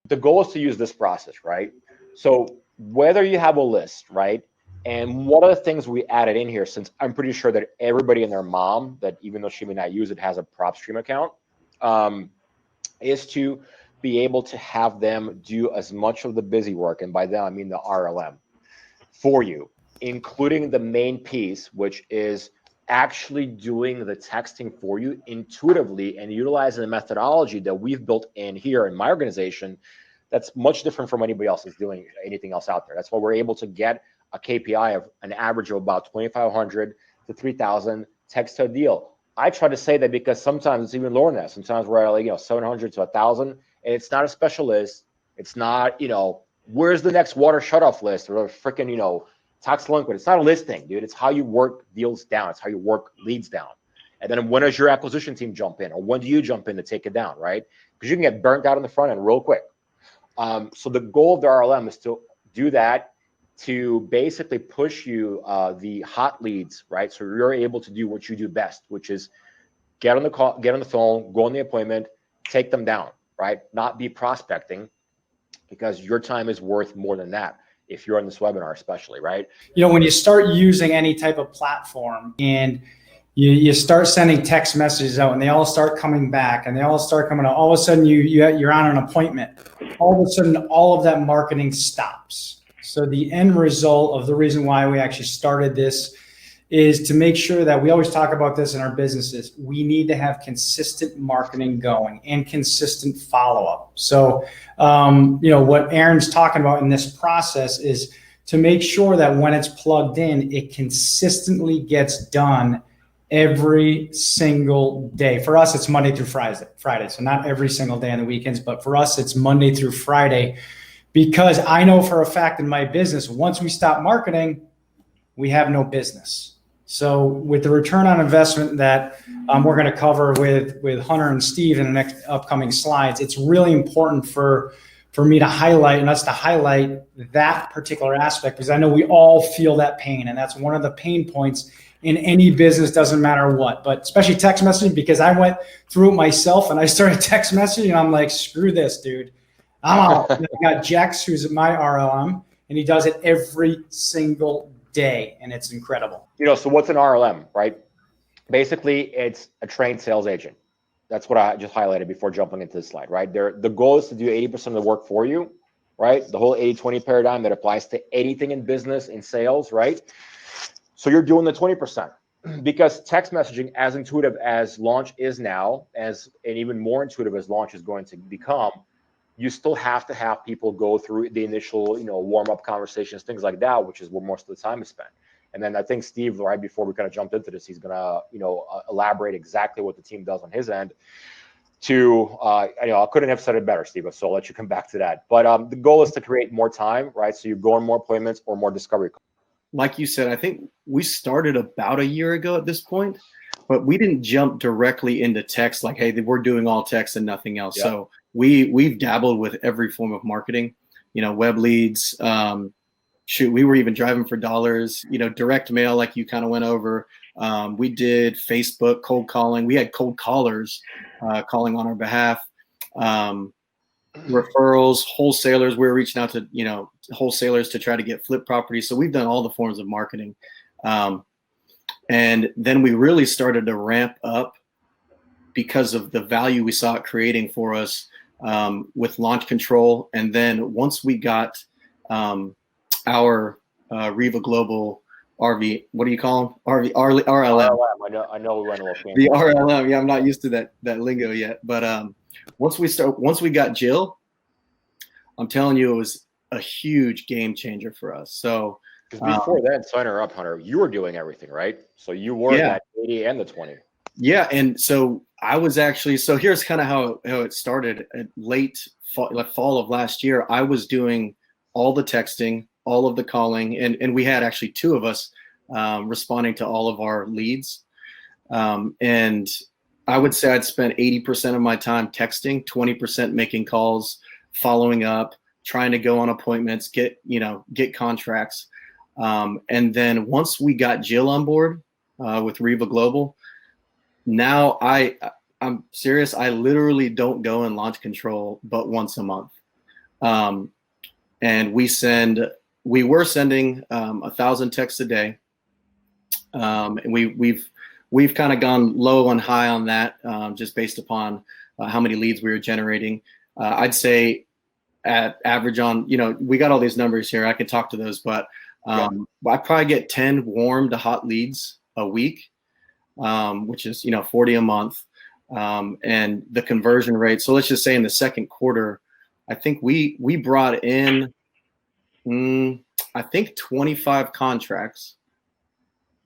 the goal is to use this process, right? So whether you have a list, right? And one of the things we added in here, since I'm pretty sure that everybody and their mom, that even though she may not use it, has a PropStream account, is to be able to have them do as much of the busy work, and by that I mean the RLM, for you, including the main piece, which is actually doing the texting for you intuitively and utilizing the methodology that we've built in here in my organization that's much different from anybody else is doing anything else out there. That's why we're able to get a KPI of an average of about 2,500 to 3,000 text to a deal. I try to say that because sometimes it's even lower than that. Sometimes we're at, like, 700 to 1,000, and it's not a special list. It's not, where's the next water shutoff list or a freaking, tax delinquent. It's not a listing, dude. It's how you work deals down. It's how you work leads down. And then when does your acquisition team jump in, or when do you jump in to take it down, right? Because you can get burnt out in the front end real quick. So the goal of the RLM is to do that, to basically push you the hot leads, right? So you're able to do what you do best, which is get on the call, get on the phone, go on the appointment, take them down, right? Not be prospecting, because your time is worth more than that if you're on this webinar, especially, right? When you start using any type of platform and you start sending text messages out and they all start coming back and they all start coming out, all of a sudden you're on an appointment. All of a sudden, all of that marketing stops. So the end result of the reason why we actually started this is to make sure that we always talk about this in our businesses. We need to have consistent marketing going and consistent follow-up. So, what Aaron's talking about in this process is to make sure that when it's plugged in, it consistently gets done every single day. For us, it's Monday through Friday. So not every single day on the weekends, but for us, it's Monday through Friday, because I know for a fact in my business, once we stop marketing, we have no business. So with the return on investment that we're going to cover with Hunter and Steve in the next upcoming slides, it's really important for me to highlight and us to highlight that particular aspect, because I know we all feel that pain. And that's one of the pain points in any business, doesn't matter what, but especially text messaging, because I went through it myself and I started text messaging and I'm like, screw this, dude. I'm out. I got Jex, who's my RLM, and he does it every single day, and it's incredible. So what's an RLM, right? Basically, it's a trained sales agent. That's what I just highlighted before jumping into this slide, right? The goal is to do 80% of the work for you, right? The whole 80-20 paradigm that applies to anything in business, in sales, right? So you're doing the 20%, because text messaging, as intuitive as Launch is now, and even more intuitive as Launch is going to become, you still have to have people go through the initial, warm-up conversations, things like that, which is where most of the time is spent. And then I think Steve, right before we kind of jumped into this, he's going to, elaborate exactly what the team does on his end. I couldn't have said it better, Steve, so I'll let you come back to that. But the goal is to create more time, right? So you go on more appointments or more discovery. Like you said, I think we started about a year ago at this point, but we didn't jump directly into text like, hey, we're doing all text and nothing else. Yep. So we've dabbled with every form of marketing, web leads. We were even driving for dollars, direct mail, like you kind of went over. We did Facebook cold calling. We had cold callers calling on our behalf. Referrals, wholesalers. We were reaching out to, wholesalers to try to get flip properties. So we've done all the forms of marketing. And then we really started to ramp up because of the value we saw it creating for us with LaunchControl. And then once we got our REVA Global RV, what do you call them? RLM. I know we went a little fancy. The RLM. Yeah, I'm not used to that lingo yet. But once we got Jill, I'm telling you, it was a huge game changer for us. So before that, sign her up, Hunter, you were doing everything, right? So you were that 80 and the 20. Yeah, and so I was actually, so here's kind of how it started. At late fall of last year, I was doing all the texting, all of the calling, and we had actually two of us responding to all of our leads. And I would say I'd spent 80% of my time texting, 20% making calls, following up, trying to go on appointments, get contracts. And then once we got Jill on board with REVA Global, now I'm serious. I literally don't go in LaunchControl but once a month. And we were sending 1,000 texts a day. And we've kind of gone low and high on that, just based upon how many leads we were generating. I'd say at average on, we got all these numbers here. I could talk to those, but I probably get 10 warm to hot leads a week, which is, 40 a month. And the conversion rate. So let's just say in the second quarter, I think we brought in, I think 25 contracts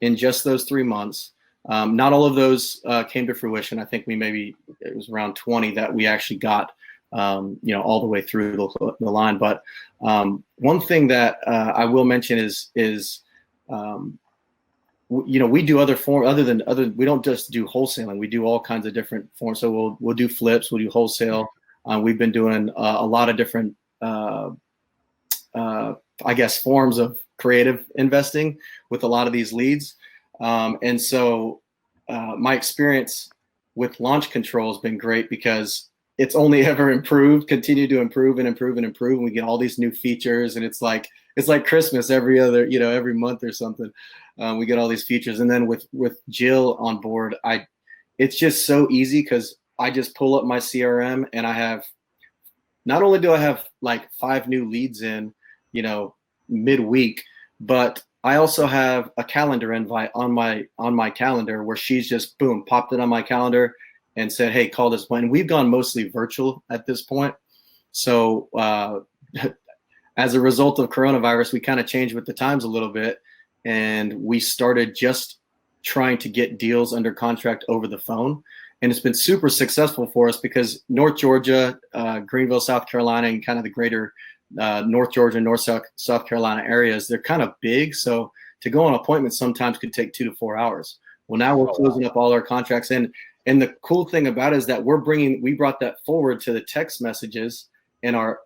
in just those 3 months. Not all of those came to fruition. I think it was around 20 that we actually got, all the way through the line. But one thing that I will mention is we do other forms we don't just do wholesaling. We do all kinds of different forms. So we'll do flips, we'll do wholesale. We've been doing a lot of different, forms of creative investing with a lot of these leads. And so my experience with LaunchControl has been great because it's only ever improved, continue to improve and improve and improve. And we get all these new features, and it's like Christmas every month or something. We get all these features. And then with Jill on board, it's just so easy because I just pull up my CRM and not only do I have like 5 new leads in, midweek, but I also have a calendar invite on my calendar where she's just boom, popped it on my calendar and said, hey, call this point. And we've gone mostly virtual at this point. So as a result of coronavirus, we kind of changed with the times a little bit. And we started just trying to get deals under contract over the phone. And it's been super successful for us because North Georgia, Greenville, South Carolina, and kind of the greater North Georgia, North South Carolina areas, they're kind of big. So to go on appointments sometimes could take 2 to 4 hours. Well, now we're closing up all our contracts. And the cool thing about it is that we brought that forward to the text messages and our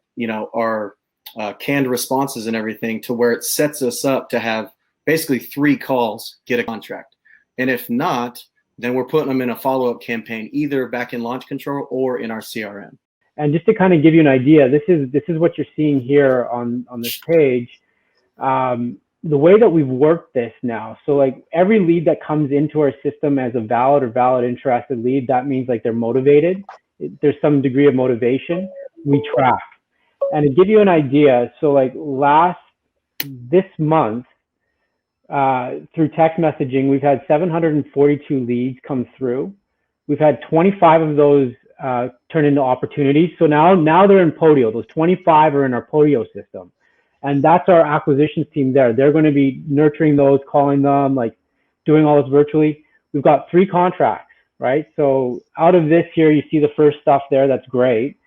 canned responses and everything, to where it sets us up to have basically 3 calls, get a contract. And if not, then we're putting them in a follow-up campaign, either back in LaunchControl or in our CRM. And just to kind of give you an idea, this is what you're seeing here on this page. The way that we've worked this now, so like every lead that comes into our system as a valid interested lead, that means like they're motivated. There's some degree of motivation. We track. And to give you an idea, so like this month, through text messaging, we've had 742 leads come through. We've had 25 of those turn into opportunities. So now they're in Podio. Those 25 are in our Podio system. And that's our acquisitions team there. They're going to be nurturing those, calling them, like doing all this virtually. We've got 3 contracts, right? So out of this here, you see the first stuff there. That's great.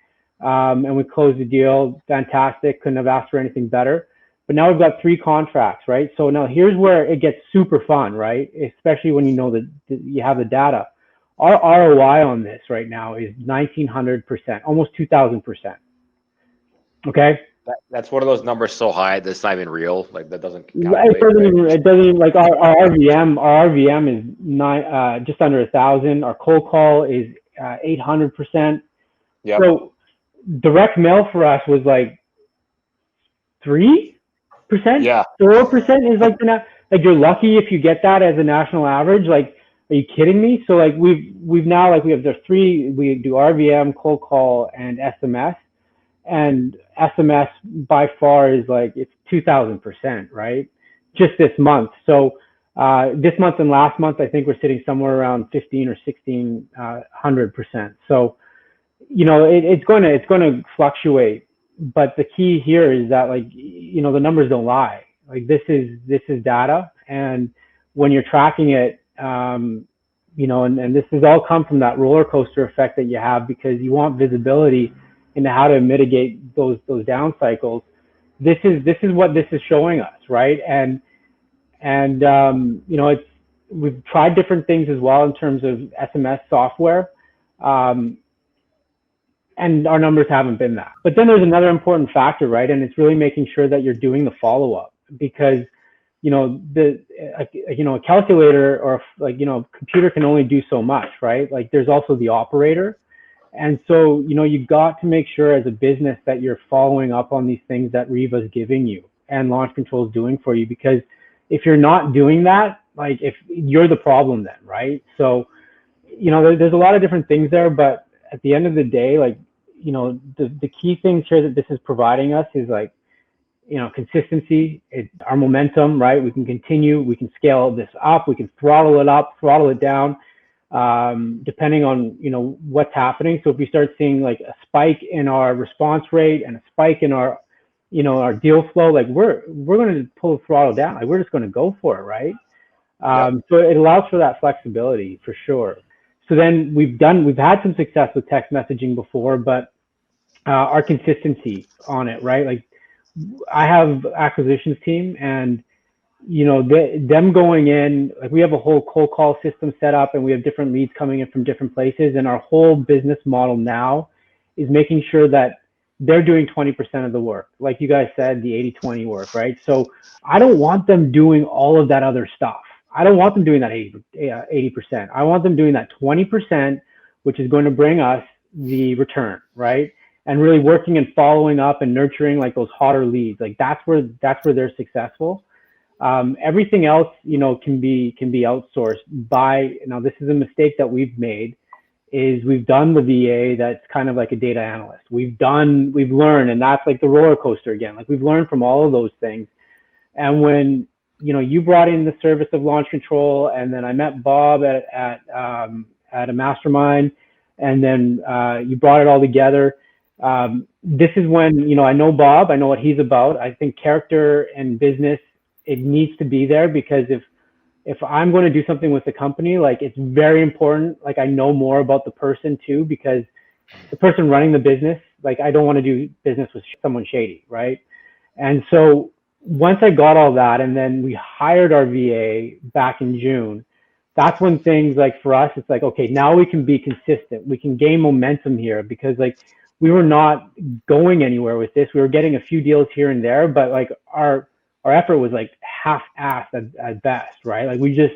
And we closed the deal. Fantastic. Couldn't have asked for anything better. But now we've got 3 contracts, right? So now here's where it gets super fun, right? Especially when you know that you have the data. Our ROI on this right now is 1,900%, almost 2,000%. Okay. That's one of those numbers so high that's not even real. Like that doesn't calculate. It doesn't like our RVM is just under 1,000. Our cold call is 800%. Yeah. So direct mail for us was like 3%. Yeah. 4% is like like you're lucky if you get that as a national average. Like, are you kidding me? So like we've now like we have the 3. We do RVM, cold call, and SMS. And SMS by far is like it's 2,000%, right? Just this month. So this month and last month, I think we're sitting somewhere around 15 or 1,600%. So it's going to fluctuate. But the key here is that the numbers don't lie. Like this is data, and when you're tracking it, and this has all come from that roller coaster effect that you have because you want visibility into how to mitigate those down cycles. This is what this is showing us, right? And we've tried different things as well in terms of SMS software. And our numbers haven't been that. But then there's another important factor, right? And it's really making sure that you're doing the follow-up because, a calculator or computer can only do so much, right? Like there's also the operator. And so, you know, you've got to make sure as a business that you're following up on these things that REVA is giving you and LaunchControl is doing for you, because if you're not doing that, like, if you're the problem then, right? So, you know, there's a lot of different things there, but at the end of the day, like, you know, the key things here that this is providing us is, like, you know, consistency, our momentum, right? We can continue, we can scale this up, we can throttle it up, throttle it down, depending on, you know, what's happening. So if we start seeing like a spike in our response rate and a spike in our, you know, our deal flow, like we're going to pull the throttle down. Like we're just going to go for it, right? So it allows for that flexibility for sure. So then we've had some success with text messaging before, but our consistency on it, right? Like I have acquisitions team, and you know, them going in, like we have a whole cold call system set up, and we have different leads coming in from different places, and our whole business model now is making sure that they're doing 20% of the work. Like you guys said, the 80-20 work, right? So I don't want them doing all of that other stuff. I don't want them doing that 80%. I want them doing that 20%, which is going to bring us the return, right? And really working and following up and nurturing like those hotter leads. Like that's where they're successful. Everything else, you know, can be outsourced by, now this is a mistake that we've made, is we've done the VA that's kind of like a data analyst. We've learned, and that's like the roller coaster again. Like we've learned from all of those things. And when, you know, you brought in the service of LaunchControl, and then I met Bob at a mastermind, and then you brought it all together. This is when, you know, I know Bob, I know what he's about. I think character and business, it needs to be there, because if I'm going to do something with the company, like it's very important, like I know more about the person too, because the person running the business, like I don't want to do business with someone shady, right? And so once I got all that, and then we hired our VA back in June, that's when things, like for us, it's like, okay, now we can be consistent. We can gain momentum here, because like we were not going anywhere with this. We were getting a few deals here and there, but like our effort was like half-assed at best, right? Like we just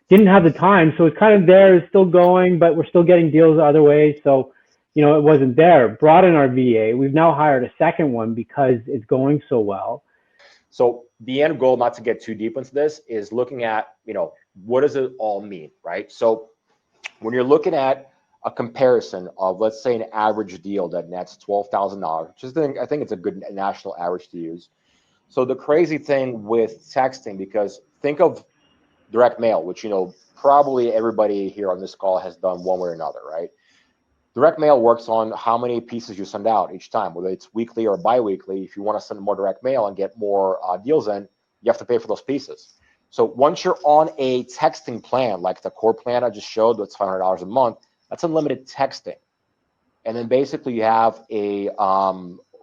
didn't have the time. So it's kind of there, it's still going, but we're still getting deals other ways. So, you know, it wasn't there. Brought in our VA. We've now hired a second one because it's going so well. So the end goal, not to get too deep into this, is looking at, you know, what does it all mean, right? So when you're looking at a comparison of, let's say, an average deal that nets $12,000, which is, I think it's a good national average to use. So the crazy thing with texting, because think of direct mail, which, you know, probably everybody here on this call has done one way or another, right? Direct mail works on how many pieces you send out each time, whether it's weekly or bi-weekly. If you want to send more direct mail and get more deals in, you have to pay for those pieces. So once you're on a texting plan, like the core plan I just showed, that's $500 a month, that's unlimited texting. And then basically you have a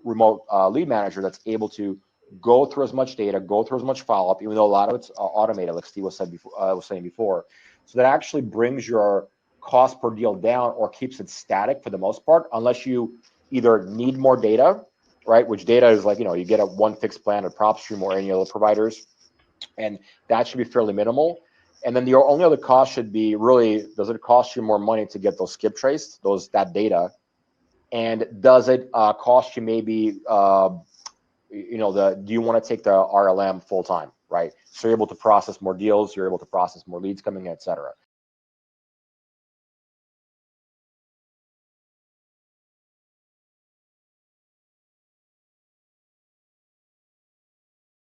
remote lead manager that's able to go through as much data, go through as much follow-up, even though a lot of it's automated, like Steve was saying before. So that actually brings your cost per deal down, or keeps it static for the most part, unless you either need more data, right? Which data is like, you know, you get a one fixed plan at PropStream or any other providers, and that should be fairly minimal. And then the only other cost should be really, does it cost you more money to get those skip traced, that data? And does it cost you maybe, you know, do you want to take the RLM full time, right? So you're able to process more deals, you're able to process more leads coming in, et cetera.